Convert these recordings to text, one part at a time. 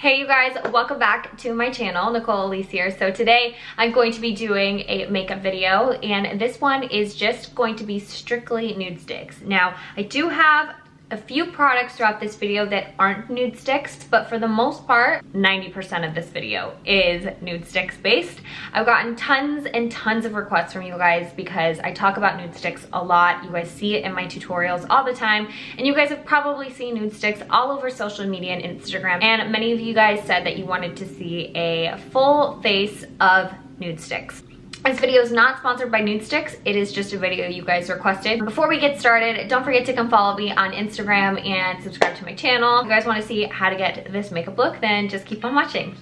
Hey you guys, welcome back to my channel. Nicole Elise here. So today I'm going to be doing a makeup video, and this one is just going to be strictly Nudestix. Now, I do have a few products throughout this video that aren't Nudestix, but for the most part, 90% of this video is Nudestix based. I've gotten tons and tons of requests from you guys because I talk about Nudestix a lot. You guys see it in my tutorials all the time, and you guys have probably seen Nudestix all over social media and Instagram, and many of you guys said that you wanted to see a full face of Nudestix. This video is not sponsored by Nudestix. It is just a video you guys requested. Before we get started, don't forget to come follow me on Instagram and subscribe to my channel. If you guys want to see how to get this makeup look, then just keep on watching.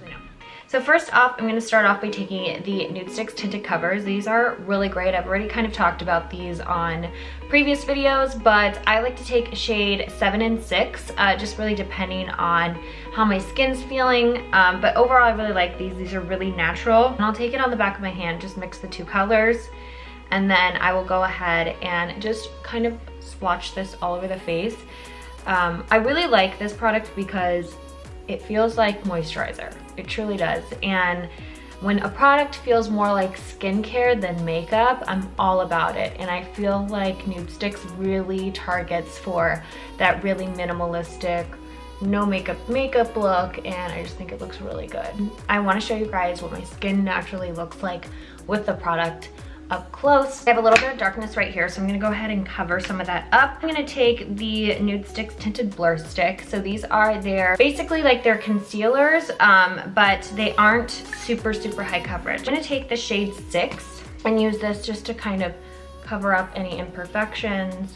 So first off, I'm going to start off by taking the Nudestix tinted covers. These are really great. I've already kind of talked about these on previous videos, but I like to take shade 7 and 6, just really depending on how my skin's feeling. But overall, I really like these. These are really natural. And I'll take it on the back of my hand, just mix the two colors, and then I will go ahead and just kind of swatch this all over the face. I really like this product because it feels like moisturizer. It truly does. And when a product feels more like skincare than makeup, I'm all about it. And I feel like Nudestix really targets for that really minimalistic, no makeup look, and I just think it looks really good. I want to show you guys what my skin naturally looks like with the product up close. I have a little bit of darkness right here, so I'm gonna go ahead and cover some of that up. I'm gonna take the Nudestix Tinted Blur Stick. So these are basically like their concealers, but they aren't super high coverage. I'm gonna take the shade 6 and use this just to kind of cover up any imperfections.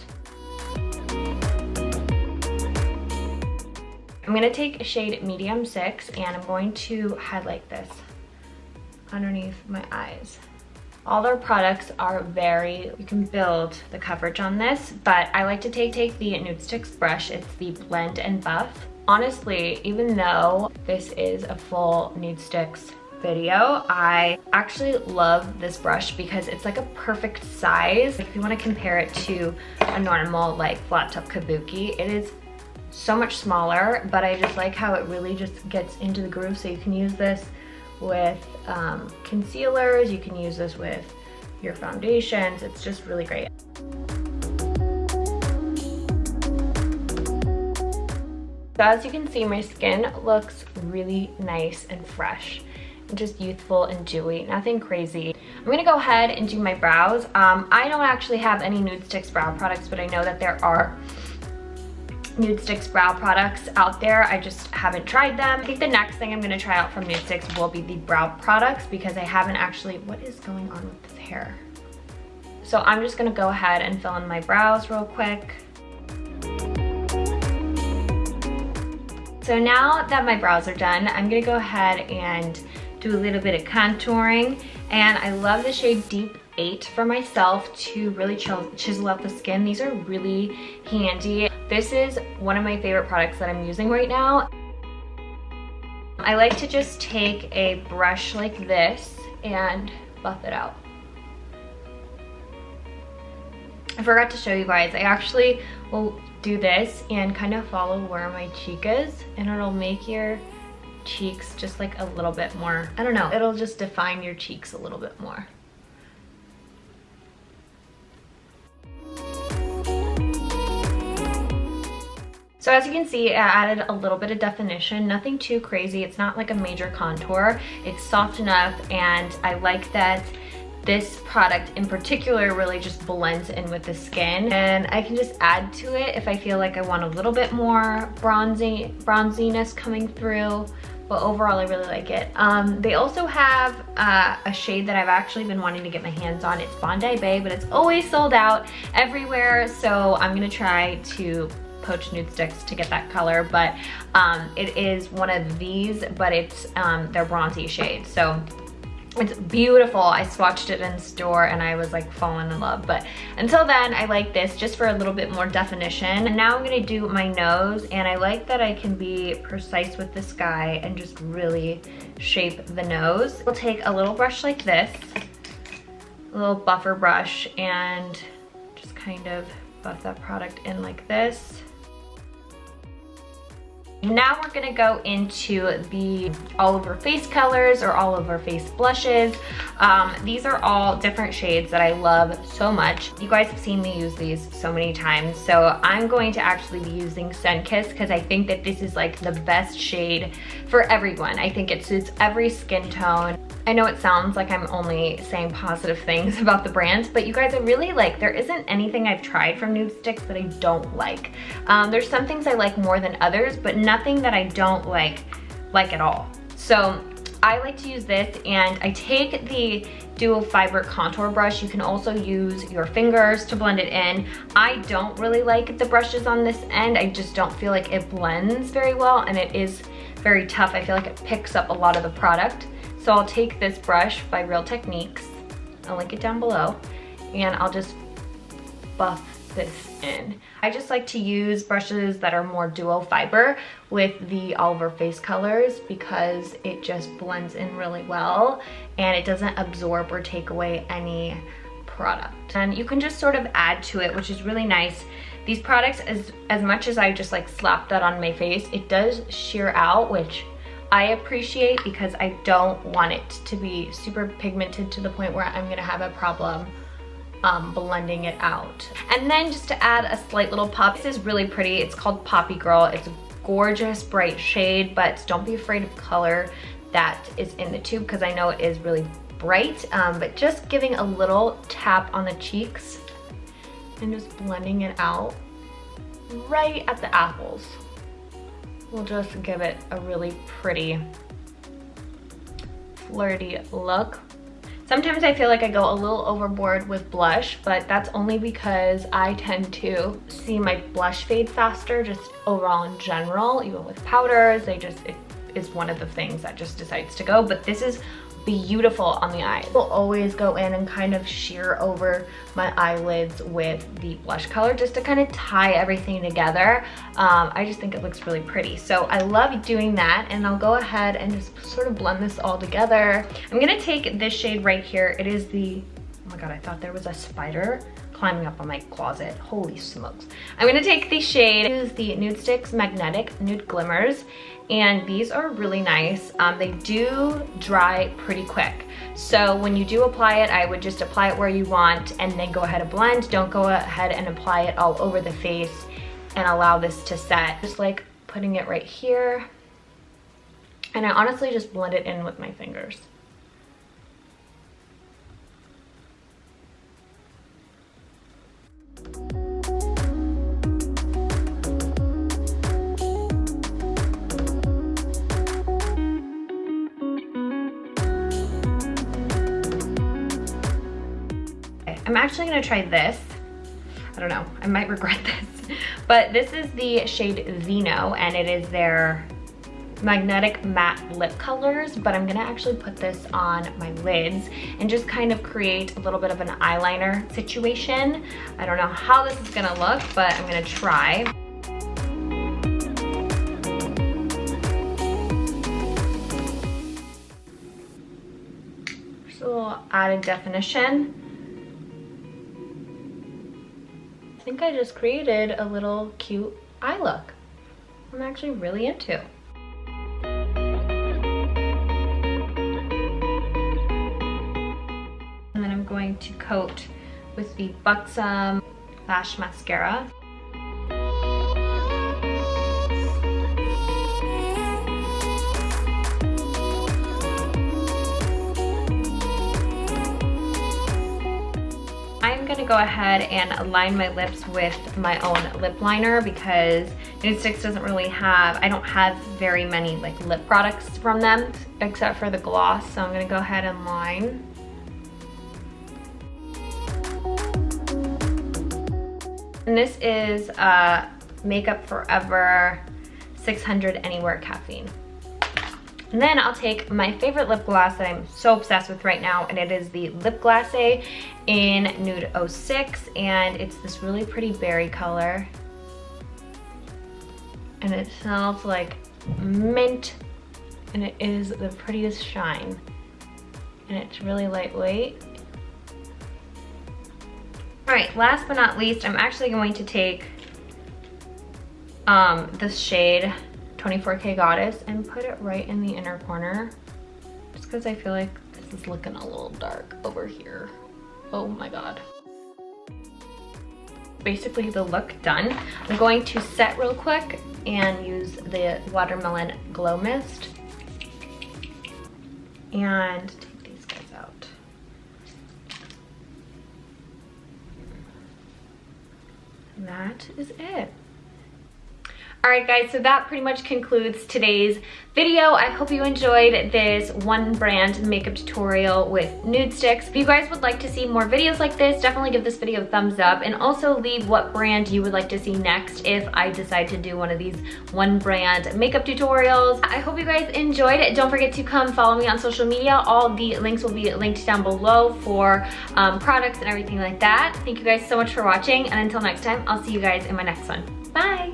I'm gonna take shade medium 6 and I'm going to highlight this underneath my eyes. All their products are you can build the coverage on this, but I like to take the Nudestix brush. It's the Blend and Buff. Honestly, even though this is a full Nudestix video, I actually love this brush because it's like a perfect size. If you want to compare it to a normal like flat top kabuki, it is so much smaller, but I just like how it really just gets into the groove. So you can use this with concealers, you can use this with your foundations. It's just really great. So as you can see, my skin looks really nice and fresh and just youthful and dewy, nothing crazy. I'm gonna go ahead and do my brows. I don't actually have any Nudestix brow products, but I know that there are Nudestix brow products out there. I just haven't tried them. I think the next thing I'm gonna try out from Nudestix will be the brow products because I haven't actually, what is going on with this hair? So I'm just gonna go ahead and fill in my brows real quick. So now that my brows are done, I'm gonna go ahead and do a little bit of contouring, and I love the shade Deep 8 for myself to really chisel out the skin. These are really handy. This is one of my favorite products that I'm using right now. I like to just take a brush like this and buff it out. I forgot to show you guys, I actually will do this and kind of follow where my cheek is, and it'll make your cheeks just like a little bit more, I don't know, it'll just define your cheeks a little bit more. So as you can see, I added a little bit of definition, nothing too crazy. It's not like a major contour. It's soft enough, and I like that this product in particular really just blends in with the skin, and I can just add to it if I feel like I want a little bit more bronziness coming through. But overall, I really like it. They also have a shade that I've actually been wanting to get my hands on. It's Bondi Bay, but it's always sold out everywhere. So I'm gonna try to poach Nudestix to get that color, but it is one of these, but it's their bronzy shade. So it's beautiful. I swatched it in store and I was like falling in love. But until then, I like this just for a little bit more definition. And now I'm gonna do my nose, and I like that I can be precise with this guy and just really shape the nose. We'll take a little brush like this, a little buffer brush, and just kind of buff that product in like this. Now we're gonna go into the all over face colors or all over face blushes. These are all different shades that I love so much. You guys have seen me use these so many times. So I'm going to actually be using Sunkissed because I think that this is like the best shade for everyone. I think it suits every skin tone. I know it sounds like I'm only saying positive things about the brands, but you guys, I really like, there isn't anything I've tried from Nudestix that I don't like. There's some things I like more than others, but nothing that I don't like at all. So I like to use this, and I take the dual fiber contour brush. You can also use your fingers to blend it in. I don't really like the brushes on this end. I just don't feel like it blends very well, and it is very tough. I feel like it picks up a lot of the product. So I'll take this brush by Real Techniques, I'll link it down below, and I'll just buff this in. I just like to use brushes that are more duo fiber with the all over face colors because it just blends in really well and it doesn't absorb or take away any product. And you can just sort of add to it, which is really nice. These products, as much as I just like slap that on my face, it does sheer out, which I appreciate because I don't want it to be super pigmented to the point where I'm gonna have a problem blending it out. And then just to add a slight little pop, this is really pretty. It's called Poppy Girl. It's a gorgeous bright shade, but don't be afraid of color that is in the tube because I know it is really bright, but just giving a little tap on the cheeks and just blending it out right at the apples. We'll just give it a really pretty flirty look. Sometimes I feel like I go a little overboard with blush, but that's only because I tend to see my blush fade faster, just overall in general. Even with powders, it is one of the things that just decides to go, but this is beautiful on the eye. We'll always go in and kind of sheer over my eyelids with the blush color just to kind of tie everything together. I just think it looks really pretty. So I love doing that, and I'll go ahead and just sort of blend this all together. I'm gonna take this shade right here. It is the, oh my God, I thought there was a spider climbing up on my closet. Holy smokes. I'm gonna take the shade, use the Nudestix Magnetic Nude Glimmers, and these are really nice. They do dry pretty quick. So when you do apply it, I would just apply it where you want and then go ahead and blend. Don't go ahead and apply it all over the face and allow this to set. Just like putting it right here. And I honestly just blend it in with my fingers. I'm actually gonna try this. I don't know, I might regret this. But this is the shade Vino, and it is their magnetic matte lip colors, but I'm gonna actually put this on my lids and just kind of create a little bit of an eyeliner situation. I don't know how this is gonna look, but I'm gonna try. Just a little added definition. I think I just created a little cute eye look. I'm actually really into. And then I'm going to coat with the Buxom Lash Mascara. I'm gonna go ahead and line my lips with my own lip liner because Nudestix doesn't really have, I don't have very many like lip products from them except for the gloss, so I'm gonna go ahead and line. And this is Makeup Forever 600 Anywhere Caffeine. And then I'll take my favorite lip gloss that I'm so obsessed with right now, and it is the Lip Glacé in Nude 06, and it's this really pretty berry color. And it smells like mint, and it is the prettiest shine. And it's really lightweight. All right, last but not least, I'm actually going to take this shade 24K Goddess and put it right in the inner corner. Just because I feel like this is looking a little dark over here. Oh my God. Basically the look done. I'm going to set real quick and use the Watermelon Glow Mist and take these guys out. And that is it. Alright guys, so that pretty much concludes today's video. I hope you enjoyed this one brand makeup tutorial with Nudestix. If you guys would like to see more videos like this, definitely give this video a thumbs up and also leave what brand you would like to see next if I decide to do one of these one brand makeup tutorials. I hope you guys enjoyed it. Don't forget to come follow me on social media. All the links will be linked down below for products and everything like that. Thank you guys so much for watching, and until next time, I'll see you guys in my next one. Bye!